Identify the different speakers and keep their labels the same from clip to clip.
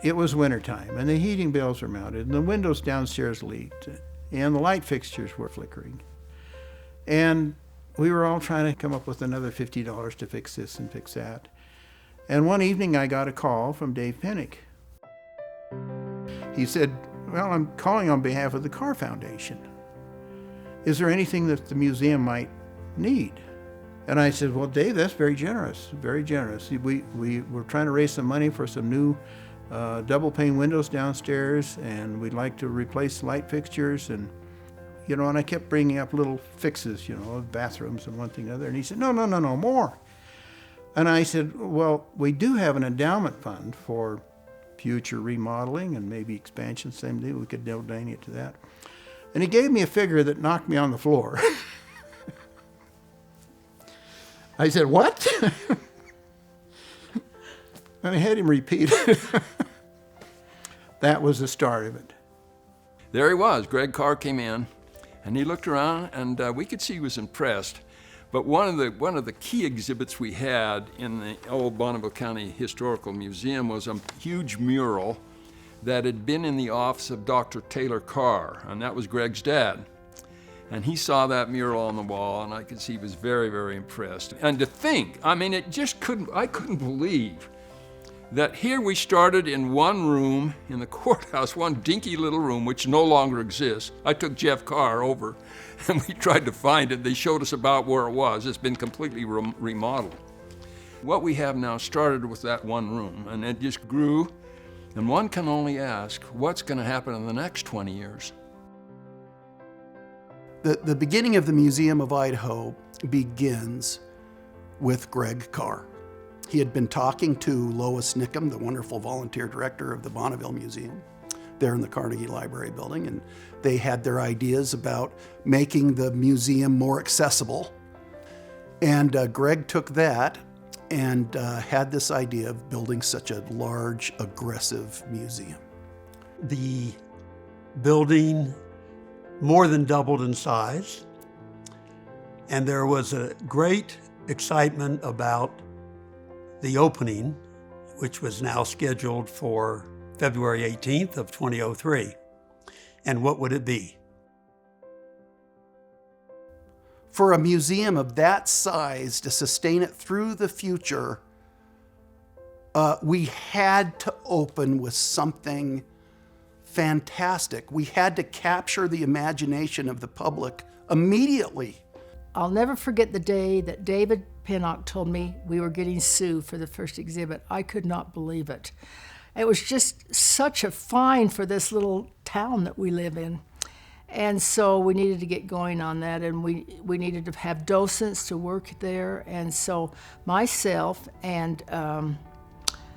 Speaker 1: it was wintertime, and the heating bills were mounted, and the windows downstairs leaked, and the light fixtures were flickering. And we were all trying to come up with another $50 to fix this and fix that. And one evening I got a call from Dave Pennick. He said, well, I'm calling on behalf of the Carr Foundation. Is there anything that the museum might need? And I said, well, Dave, that's very generous, very generous. We were trying to raise some money for some new double pane windows downstairs, and we'd like to replace light fixtures, and I kept bringing up little fixes, bathrooms and one thing and another. And he said, no, more. And I said, well, we do have an endowment fund for future remodeling and maybe expansion, same thing, we could donate it to that. And he gave me a figure that knocked me on the floor. I said, what? And I had him repeat it. That was the start of it.
Speaker 2: There he was. Greg Carr came in, and he looked around, and we could see he was impressed. But one of the key exhibits we had in the old Bonneville County Historical Museum was a huge mural that had been in the office of Dr. Taylor Carr, and that was Greg's dad. And he saw that mural on the wall, and I could see he was very, very impressed. And to think, I couldn't believe that here we started in one room in the courthouse, one dinky little room, which no longer exists. I took Jeff Carr over, and we tried to find it. They showed us about where it was. It's been completely remodeled. What we have now started with that one room, and it just grew. And one can only ask, what's going to happen in the next 20 years?
Speaker 3: The beginning of the Museum of Idaho begins with Greg Carr. He had been talking to Lois Nickham, the wonderful volunteer director of the Bonneville Museum, there in the Carnegie Library building, and they had their ideas about making the museum more accessible. And Greg took that and had this idea of building such a large, aggressive museum.
Speaker 4: The building more than doubled in size, and there was a great excitement about the opening, which was now scheduled for February 18th of 2003. And what would it be?
Speaker 3: For a museum of that size to sustain it through the future, we had to open with something fantastic. We had to capture the imagination of the public immediately.
Speaker 5: I'll never forget the day that David Pennock told me we were getting sued for the first exhibit. I could not believe it. It was just such a find for this little town that we live in. And so we needed to get going on that, and we needed to have docents to work there. And so myself and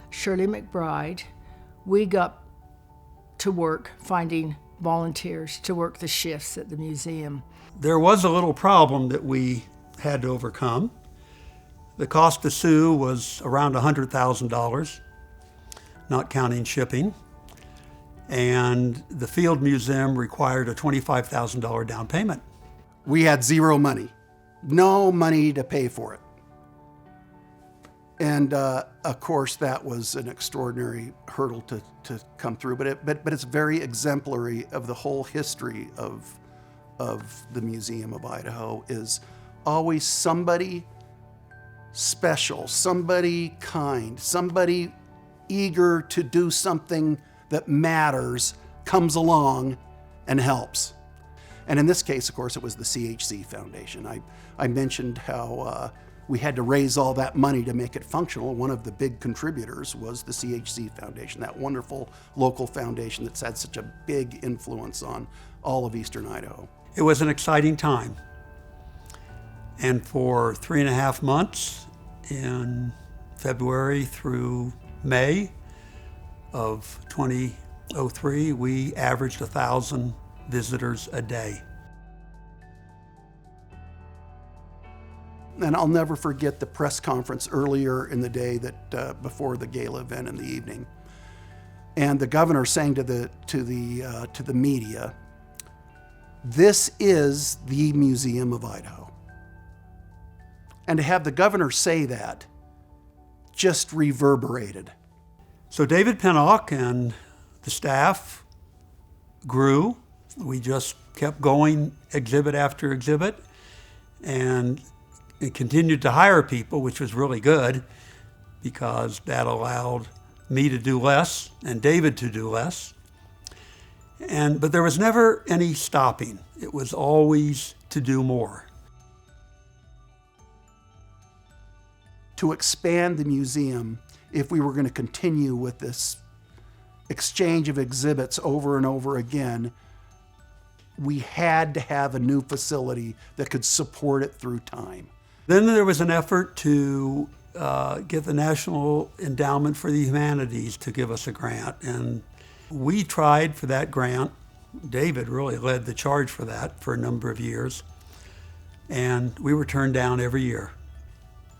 Speaker 5: Shirley McBride, we got to work finding volunteers to work the shifts at the museum.
Speaker 4: There was a little problem that we had to overcome. The cost to sue was around $100,000, not counting shipping. And the Field Museum required a $25,000 down payment.
Speaker 3: We had zero money, no money to pay for it. And of course, that was an extraordinary hurdle to come through, but it's very exemplary of the whole history of the Museum of Idaho. Is always somebody special, somebody kind, somebody eager to do something that matters comes along and helps. And in this case, of course, it was the CHC Foundation. I mentioned how we had to raise all that money to make it functional. One of the big contributors was the CHC Foundation, that wonderful local foundation that's had such a big influence on all of eastern Idaho.
Speaker 4: It was an exciting time. And for 3.5 months, in February through May of 2003, we averaged 1,000 visitors a day.
Speaker 3: And I'll never forget the press conference earlier in the day that before the gala event in the evening. And the governor saying to the media, "This is the Museum of Idaho." And to have the governor say that just reverberated.
Speaker 4: So David Pinnock and the staff grew. We just kept going exhibit after exhibit, and it continued to hire people, which was really good because that allowed me to do less and David to do less. But there was never any stopping. It was always to do more.
Speaker 3: To expand the museum, if we were going to continue with this exchange of exhibits over and over again, we had to have a new facility that could support it through time.
Speaker 4: Then there was an effort to get the National Endowment for the Humanities to give us a grant, and we tried for that grant. David really led the charge for that for a number of years, and we were turned down every year.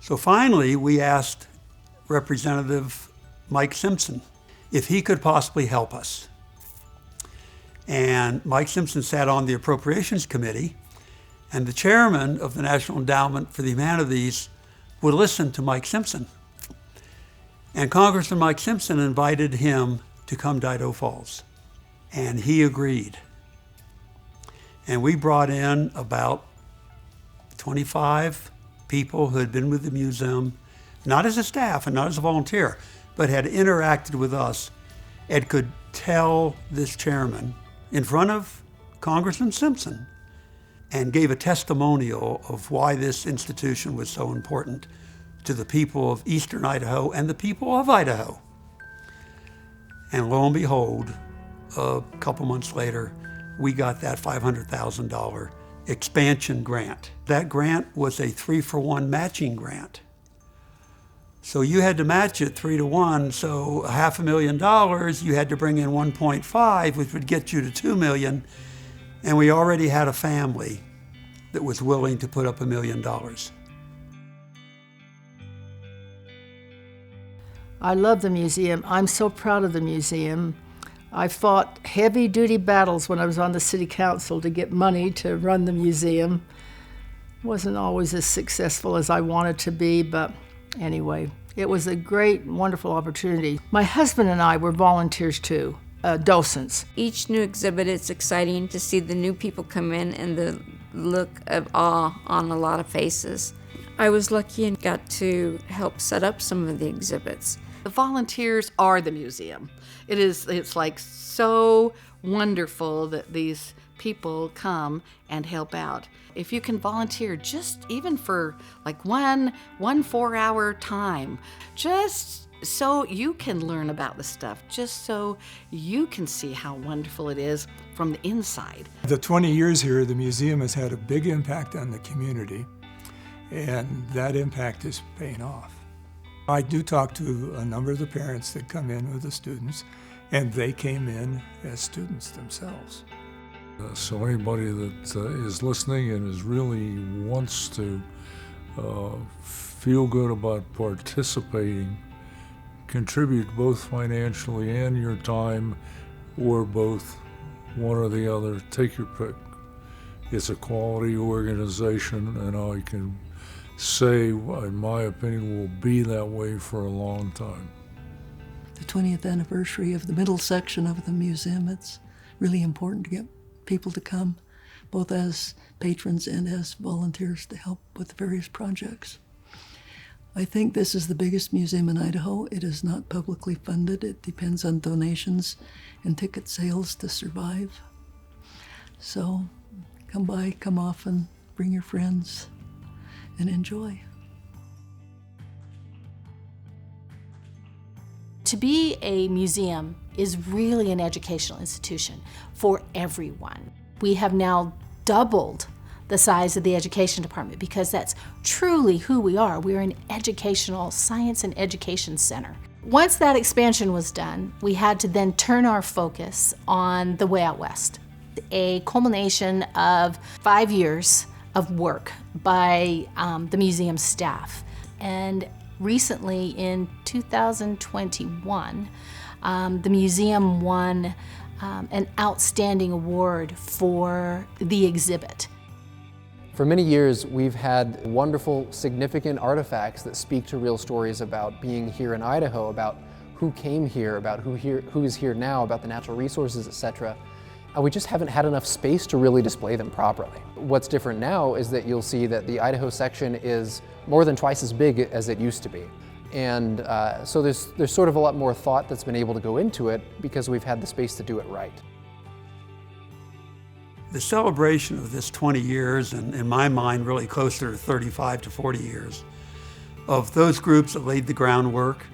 Speaker 4: So finally, we asked Representative Mike Simpson if he could possibly help us. And Mike Simpson sat on the Appropriations Committee, and the chairman of the National Endowment for the Humanities would listen to Mike Simpson. And Congressman Mike Simpson invited him to come to Idaho Falls, and he agreed. And we brought in about 25 people who had been with the museum, not as a staff and not as a volunteer, but had interacted with us and could tell this chairman in front of Congressman Simpson and gave a testimonial of why this institution was so important to the people of eastern Idaho and the people of Idaho. And lo and behold, a couple months later, we got that $500,000 expansion grant. That grant was a 3-for-1 matching grant. So you had to match it 3-to-1, so $500,000, you had to bring in 1.5, which would get you to $2 million, and we already had a family that was willing to put up $1 million.
Speaker 5: I love the museum. I'm so proud of the museum. I fought heavy-duty battles when I was on the city council to get money to run the museum. Wasn't always as successful as I wanted to be, but anyway, it was a great, wonderful opportunity. My husband and I were volunteers too, docents.
Speaker 6: Each new exhibit, it's exciting to see the new people come in and the look of awe on a lot of faces. I was lucky and got to help set up some of the exhibits.
Speaker 7: The volunteers are the museum. It's like so wonderful that these people come and help out. If you can volunteer just even for like one 4-hour time, just so you can learn about the stuff, just so you can see how wonderful it is from the inside.
Speaker 8: The 20 years here, the museum has had a big impact on the community, and that impact is paying off. I do talk to a number of the parents that come in with the students, and they came in as students themselves.
Speaker 9: So anybody that is listening and is really wants to feel good about participating, contribute both financially and your time, or both, one or the other, take your pick. It's a quality organization, and I can say, in my opinion, will be that way for a long time.
Speaker 10: The 20th anniversary of the middle section of the museum, it's really important to get people to come, both as patrons and as volunteers to help with the various projects. I think this is the biggest museum in Idaho. It is not publicly funded. It depends on donations and ticket sales to survive. So come by, come often, bring your friends, and enjoy.
Speaker 11: To be a museum is really an educational institution for everyone. We have now doubled the size of the education department because that's truly who we are. We're an educational science and education center. Once that expansion was done, we had to then turn our focus on the Way Out West, a culmination of 5 years of work by the museum staff. And recently, in 2021, the museum won an outstanding award for the exhibit.
Speaker 12: For many years, we've had wonderful, significant artifacts that speak to real stories about being here in Idaho, about who came here, about who is here now, about the natural resources, etc. And we just haven't had enough space to really display them properly. What's different now is that you'll see that the Idaho section is more than twice as big as it used to be. And so there's sort of a lot more thought that's been able to go into it because we've had the space to do it right.
Speaker 4: The celebration of this 20 years, and in my mind really closer to 35 to 40 years, of those groups that laid the groundwork.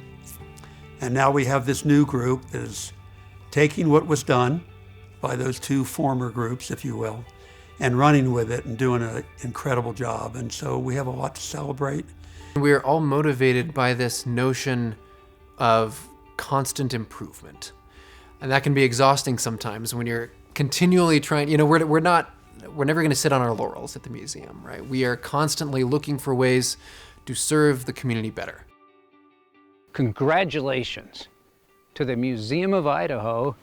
Speaker 4: And now we have this new group that is taking what was done by those two former groups, if you will, and running with it and doing an incredible job. And so we have a lot to celebrate.
Speaker 13: We are all motivated by this notion of constant improvement. And that can be exhausting sometimes when you're continually trying, we're never going to sit on our laurels at the museum, right? We are constantly looking for ways to serve the community better.
Speaker 14: Congratulations to the Museum of Idaho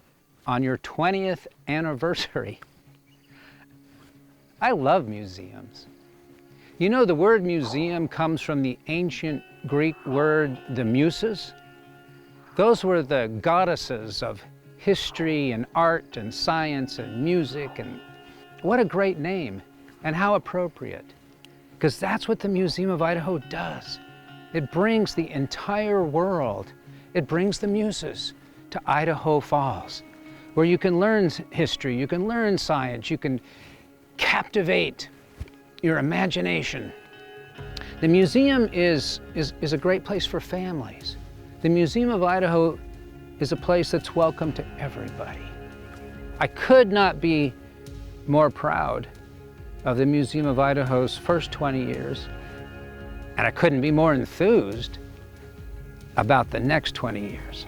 Speaker 14: on your 20th anniversary. I love museums. You know, the word museum comes from the ancient Greek word, the muses. Those were the goddesses of history and art and science and music, and what a great name and how appropriate, because that's what the Museum of Idaho does. It brings the entire world, it brings the muses to Idaho Falls, where you can learn history, you can learn science, you can captivate your imagination. The museum is a great place for families. The Museum of Idaho is a place that's welcome to everybody. I could not be more proud of the Museum of Idaho's first 20 years, and I couldn't be more enthused about the next 20 years.